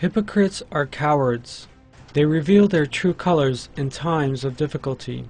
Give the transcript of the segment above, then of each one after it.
Hypocrites are cowards. They reveal their true colors in times of difficulty.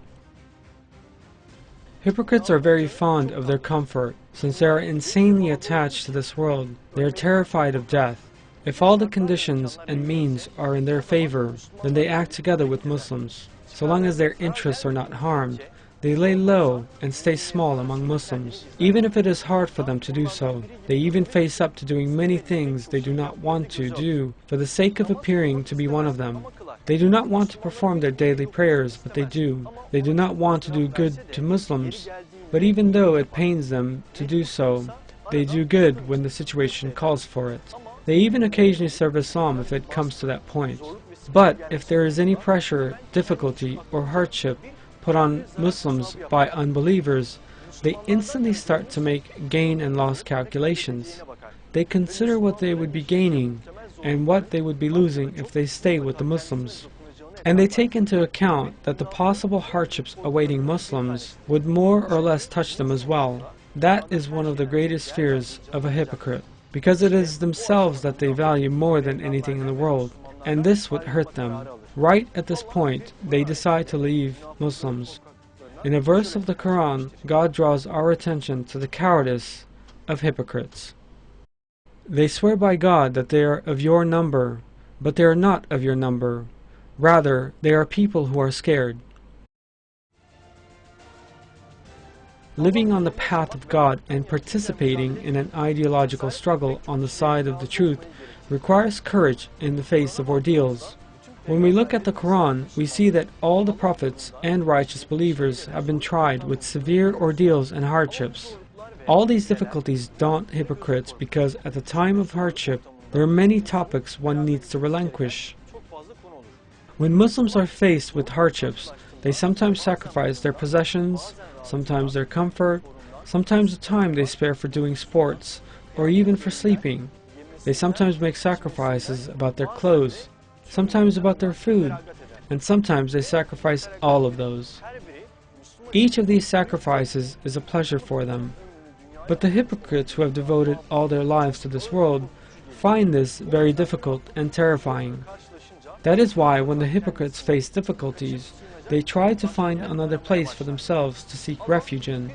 Hypocrites are very fond of their comfort. Since they are insanely attached to this world, they are terrified of death. If all the conditions and means are in their favor, then they act together with Muslims. So long as their interests are not harmed, they lay low and stay small among Muslims. Even if it is hard for them to do so, they even face up to doing many things they do not want to do for the sake of appearing to be one of them. They do not want to perform their daily prayers, but they do. They do not want to do good to Muslims, but even though it pains them to do so, they do good when the situation calls for it. They even occasionally serve Islam if it comes to that point. But if there is any pressure, difficulty, or hardship put on Muslims by unbelievers, they instantly start to make gain and loss calculations. They consider what they would be gaining and what they would be losing if they stay with the Muslims. And they take into account that the possible hardships awaiting Muslims would more or less touch them as well. That is one of the greatest fears of a hypocrite, because it is themselves that they value more than anything in the world, and this would hurt them. Right at this point, they decide to leave Muslims. In a verse of the Qur'an, God draws our attention to the cowardice of hypocrites. They swear by God that they are of your number, but they are not of your number. Rather, they are people who are scared. Living on the path of God and participating in an ideological struggle on the side of the truth requires courage in the face of ordeals. When we look at the Quran, we see that all the prophets and righteous believers have been tried with severe ordeals and hardships. All these difficulties daunt hypocrites because at the time of hardship, there are many topics one needs to relinquish. When Muslims are faced with hardships, they sometimes sacrifice their possessions, sometimes their comfort, sometimes the time they spare for doing sports, or even for sleeping. They sometimes make sacrifices about their clothes, sometimes about their food, and sometimes they sacrifice all of those. Each of these sacrifices is a pleasure for them. But the hypocrites who have devoted all their lives to this world find this very difficult and terrifying. That is why when the hypocrites face difficulties, they try to find another place for themselves to seek refuge in.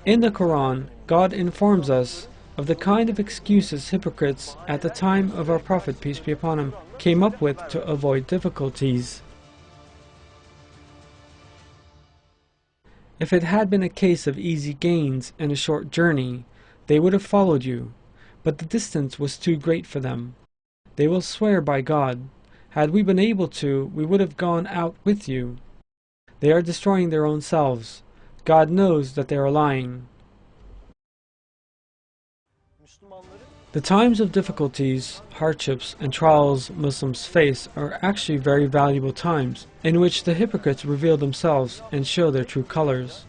In the Quran, God informs us of the kind of excuses hypocrites at the time of our Prophet, peace be upon him, came up with to avoid difficulties. If it had been a case of easy gains and a short journey, they would have followed you, but the distance was too great for them. They will swear by God, had we been able to, we would have gone out with you. They are destroying their own selves. God knows that they are lying. The times of difficulties, hardships, and trials Muslims face are actually very valuable times in which the hypocrites reveal themselves and show their true colors.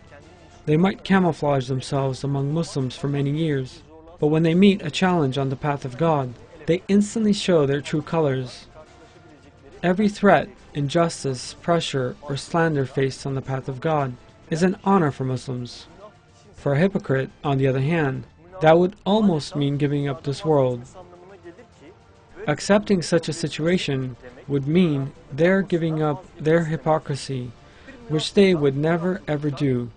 They might camouflage themselves among Muslims for many years, but when they meet a challenge on the path of God, they instantly show their true colors. Every threat, injustice, pressure, or slander faced on the path of God is an honor for Muslims. For a hypocrite, on the other hand, that would almost mean giving up this world. Accepting such a situation would mean their giving up their hypocrisy, which they would never ever do.